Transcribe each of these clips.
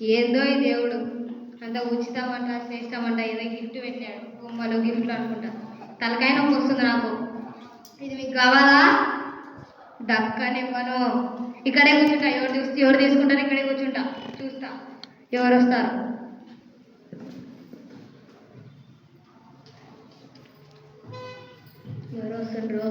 ఏందో ఈ దేవుడు అంత ఉచితమంట శ్రేష్టమంట ఏదో గిఫ్ట్ పెట్టాడు. బొమ్మలు గిఫ్ట్లు అనుకుంటా. తలకాయ నొప్పి వస్తుంది నాకు. ఇది మీకు కావాలా? దక్కనివ్వను. ఇక్కడే కూర్చుంటా. ఎవరు తీసుకుంటారు ఇక్కడే కూర్చుంటా. చూస్తా ఎవరు వస్తారు. ఎవరు వస్తుండ్రు?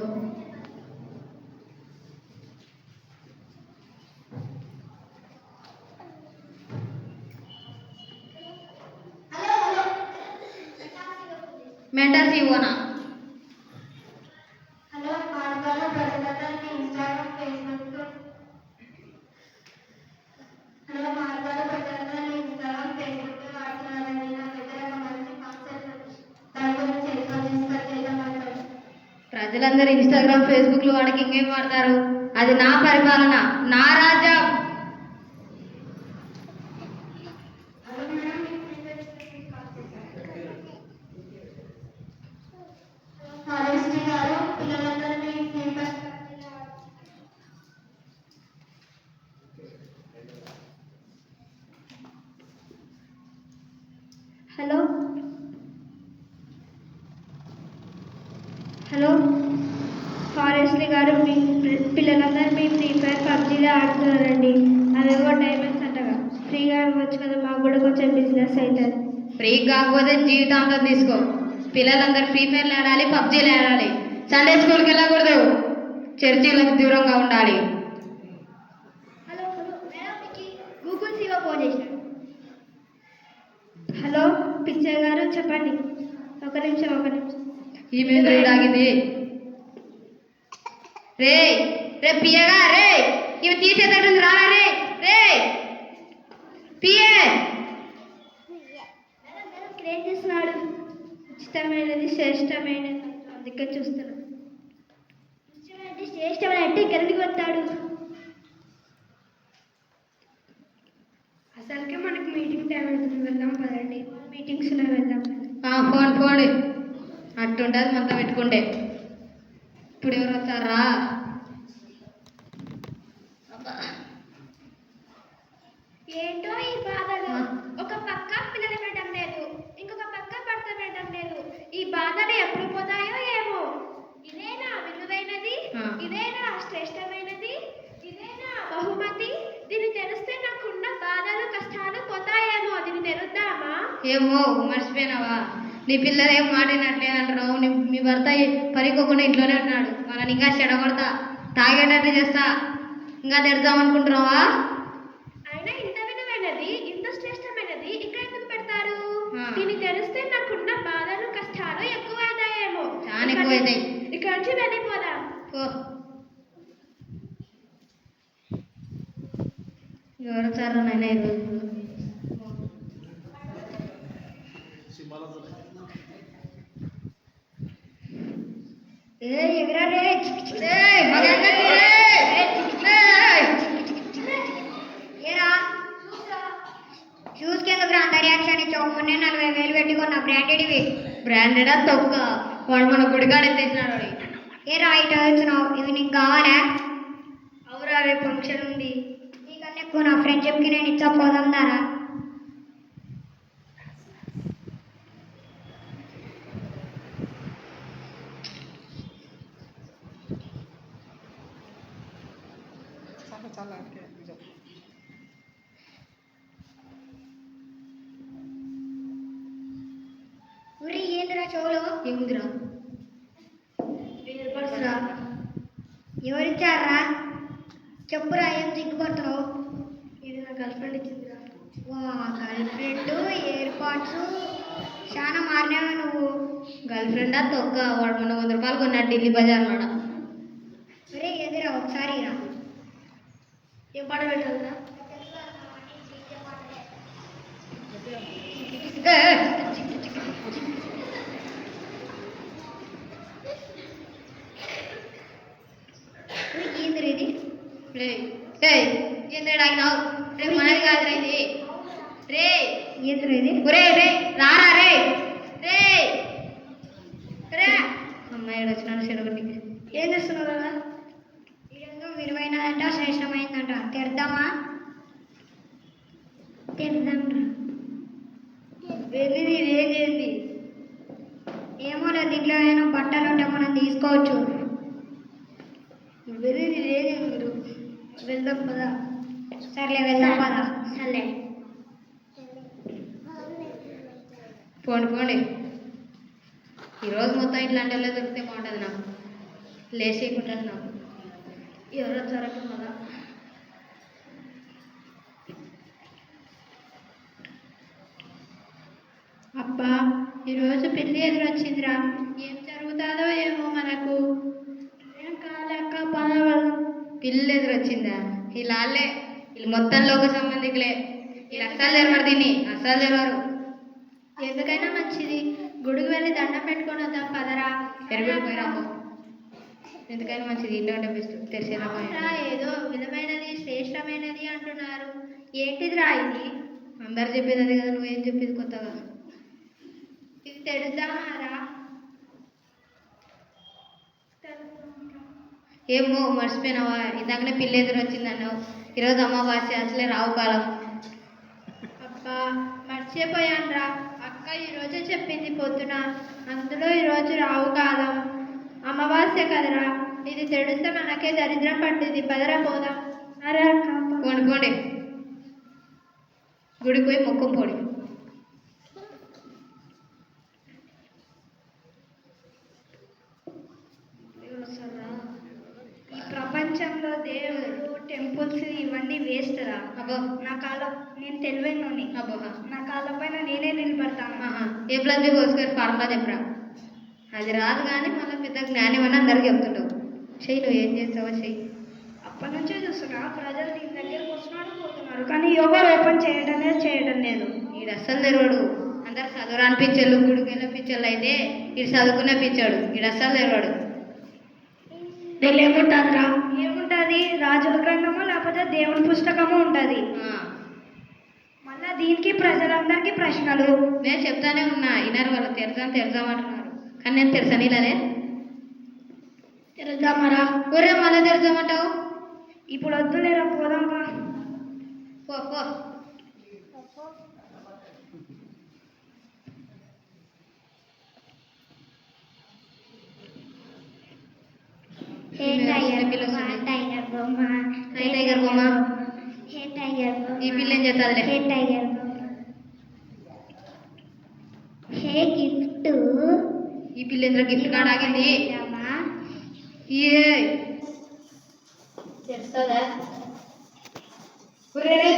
మెంటల్ జీవోనా? ప్రజలందరూ ఇన్స్టాగ్రామ్ ఫేస్బుక్లు వాడికి ఇంకేం వాడతారు? అది నా పరిపాలన, నా రాజ్యం. హలో హలో ఫారెస్ట్లీ గారు, మీ పిల్లలందరూ మీ ఫ్రీ ఫైర్ పబ్జీలో ఆడుతున్నారండి. అదేవో డైమండ్స్ అంటగా ఫ్రీగా ఇవ్వచ్చు కదా, మాకు కూడా కొంచెం బిజినెస్ అవుతుంది. ఫ్రీ కాకపోతే జీవితాంతం తీసుకో. పిల్లలందరూ ఫ్రీ ఫైర్లు ఆడాలి, పబ్జీలు ఆడాలి. సండే స్కూల్కి వెళ్ళకూడదు, చర్చీలకు దూరంగా ఉండాలి. హలో గూగుల్ సీఓ ఫోన్ చేశాడు. హలో పిచ్చయ్య గారు చెప్పండి. ఒక నిమిషం. ఈ మీద ఆగింది. రే రే పియగా రే, ఇవి తీసేటట్టుంది. రారా రే రే పియే. ఏం చేస్తున్నాడు? ఉచితమైనది శ్రేష్టమైనది, అందుకే చూస్తున్నాడు. శ్రేష్టమైన అంటే గెలికి వస్తాడు. అసలుకే మనకి మీటింగ్ టైం అవుతుంది, వెళ్దాం పదండి. మీటింగ్స్లో వెళ్దాం. ఫోన్ అట్టుంటుంది మనతో పెట్టుకుంటే. ఇప్పుడు ఎవరు వచ్చారా? ఏంటో ఈ బాధలు. ఒక పక్క పిల్లలు పెట్టడం లేదు, ఇంకొక పక్క భర్త పెట్టడం లేదు. ఈ బాధలు ఎప్పుడు పోతాయో ఏమో. ఇదేనా విలువైనది? ఇదేనా శ్రేష్టమైనది? ఇదేనా బహుమతి? దీన్ని తెలిస్తే నాకున్న బాధలు కష్టాలు పోతాయేమో. దీన్ని తెలుద్దామా? ఏమో మర్చిపోయినావా? నీ పిల్లలు ఏం మాటినట్లేదంటున్నావు. మీ భర్త పనికోకుండా ఇంట్లోనే ఉన్నాడు. మనని ఇంకా చెడగొడతా, తాగేటట్టు చేస్తా, ఇంకా తెడదామనుకుంటున్నావా? అయినా ఇంత విలువైనది, ఇంత శ్రేష్టమైనది ఇక్కడ ఎందుకు పెడతారు? దీన్ని తెలిస్తే నాకున్న బాధలు కష్టాలు ఎక్కువైతాయేమో. చాలా ఎక్కువైతాయి. ఇక్కడ నుంచి వెళ్ళిపోదాం. ఎవరు వచ్చారు నాయన ఈరోజు? చూసుకెందుకు అంత రియాక్షన్ ఇచ్చావు? మొన్నే 40,000 పెట్టుకున్న బ్రాండెడ్వి. బ్రాండెడా తొక్క? వాడు మన గుడిగాడు ఎత్తేసినాడు. ఏరా ఇటు వచ్చినావు? ఇవి నీకు కావాలా? అవురా, రేపు ఫంక్షన్ ఉంది. నీకన్నా ఎక్కువ నా ఫ్రెండ్షిప్కి నేను ఇచ్చా, పోదాం దారా. ఊరి ఏందిరా చెవులు? ఏముందిరా? ఏర్పడుతురా. ఎవరిచ్చారా? చెప్పురా, ఏం సిగ్గుపడుతున్నావు? ఇది నా గర్ల్ ఫ్రెండ్ ఇచ్చిందిరా. వా, గర్ల్ ఫ్రెండ్ ఎయిర్పాడ్స్ చాలా మారినావా నువ్వు? గర్ల్ ఫ్రెండా తొక్క? వాడు మొన్న 100 రూపాయలు కొన్నాడు ఢిల్లీ బజార్లోడ. ఒరే ఎదురా, ఒకసారి రా. ఏం పాట పెట్టాలిరా? ఏందిరా ఇది? ఏంద్రా ఆగినావు? రేపు మనది కాదురా ఇది. రే ఏందిరా ఇది? ఒరే రే రారా రే రే రా. అమ్మాయి వచ్చినాడు చెడగొట్టికి. ఏం చేస్తున్నావు కదా? ఇదేందో విలువైనదంట, శ్రేష్టమైందంట. తెద్దామా? తిందాం వెళ్ళి ఏం చేయండి ఏమో లేదు ఇంట్లో ఏమైనా బట్టలు ఉంటే మనం తీసుకోవచ్చు వెళ్ళి ఏం మీరు వెళ్దాం పదా సర్లే వెళ్దాం పదా సర్లే పోండి ఈరోజు మొత్తం ఇట్లాంటి వాళ్ళే దొరికితే బాగుంటుంది నాకు లేచేయకుంటుంది నాకు ఎవరో జరగదు కదా అబ్బా ఈరోజు పెళ్ళి ఎదురొచ్చిందిరా ఏం జరుగుతుందో ఏమో మనకు ఏం కాలేక పదవదు పిల్లి ఎదురొచ్చిందా వీళ్ళే వీళ్ళు మొత్తం లోక సంబంధికులే వీళ్ళు అస్సలు తెరవరు దీన్ని అస్సలు తెరవరు ఎందుకైనా మంచిది గుడికి వెళ్ళి దండం పెట్టుకొని వద్దాం పదరా ఎరగడిపోయినాము ఎందుకైనా మంచిది ఇంట్లో అంటే బెస్ట్ తెలిసేలా ఏదో విధమైనది శ్రేష్టమైనది అంటున్నారు ఏంటిదిరా ఇది అందరు చెప్పేది అదే కదా నువ్వేం చెప్పేది కొత్తగా ఇది తెడుద్దామారా ఏమో మర్చిపోయినావా ఇందాకనే పిల్లి ఎదురు వచ్చింది అన్నావు ఈరోజు అమావాస్య అసలే రావు కాలం అబ్బా మర్చిపోయానురా అక్క ఈరోజే చెప్పింది పొద్దున అందులో ఈరోజు రావు కాలం అమావాస్య కదరా ఇది తెడిస్తే మనకే దరిద్రం పట్టింది పదరా పోదాం అరే అక్క పోండి గుడికి పోయి మొక్కం పోడి ఈ ప్రపంచంలో దేవుడు టెంపుల్స్ ఇవన్నీ వేస్ట్ రా అబ్బో నా కాలం నేను తెలివైనోని అబ్బో నా కాళ్ళ పైన నేనే నిలబడతాను A plus B whole square formula చెప్పరా అది రాదు కానీ మళ్ళీ పెద్ద జ్ఞానం అని అందరికి చెప్తుంటావు చెయ్యి నువ్వు ఏం చేస్తావో చెయ్యి అప్పటి నుంచే చూస్తున్నా ప్రజలు దీని దగ్గరకు వస్తున్నారు పోతున్నారు కానీ ఎవరు ఓపెన్ చేయడం లేదు వీడు అస్సలు తెరవడు అందరు చదువురాని పిచ్చర్లు గుడికి వెళ్ళే పిచ్చర్లు అయితే వీడు చదువుకునే పిచ్చాడు వీడు అస్సలు తెరవాడు వీళ్ళు ఏముంటుందిరా ఏముంటుంది రాజుల గ్రంథము లేకపోతే దేవుని పుస్తకము ఉంటుంది మళ్ళా దీనికి ప్రజలందరికీ ప్రశ్నలు నేను చెప్తానే ఉన్నా వినరు వాళ్ళు తెరచామంటున్నారు కానీ నేను తెరచని ఇలానే తెలుద్దామరా ఊరే మళ్ళీ తెరచామంటావు ఇప్పుడు వద్దులేరా పోదాం పో టైగర్ బొమ్మ ఈ పిల్ల ఏం చేస్తుందిలే టైగర్ బొమ్మ హే గిఫ్ట్ ఈ పిల్ల ఎందుకు గిఫ్ట్ కార్డ్ ఆగింది ఏ తెరుస్తుందా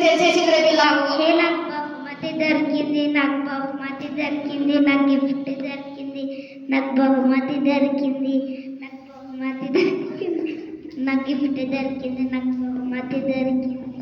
తెరిచేసింది పిల్ల హే నాకు బహుమతి దొరికింది నాకు బహుమతి దొరికింది నాకు గిఫ్ట్ దొరికింది నాకు బహుమతి దొరికింది నాకు బహుమతి దొరికింది నాకు గిఫ్ట్ దొరికింది నాకు బహుమతి దొరికింది